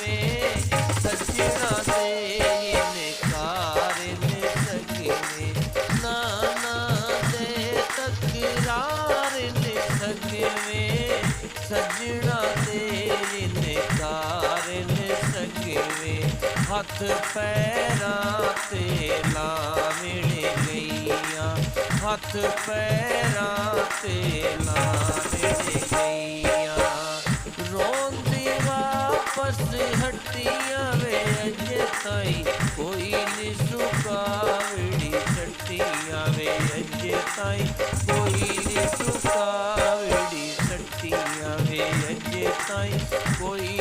वे सजना दे इनकार न सके नाना दे तकरार न सके सजना दे इनकार न सके हथ पैरां ते ला मिल गईयां हथ पैरां ते ला मिल गईयां रोंदी वापस हटियां वे अजे ताई कोई नी सुकावड़ी सटियां वे अजे ताई कोई नी सुकावड़ी सटियां वे अजे ताई कोई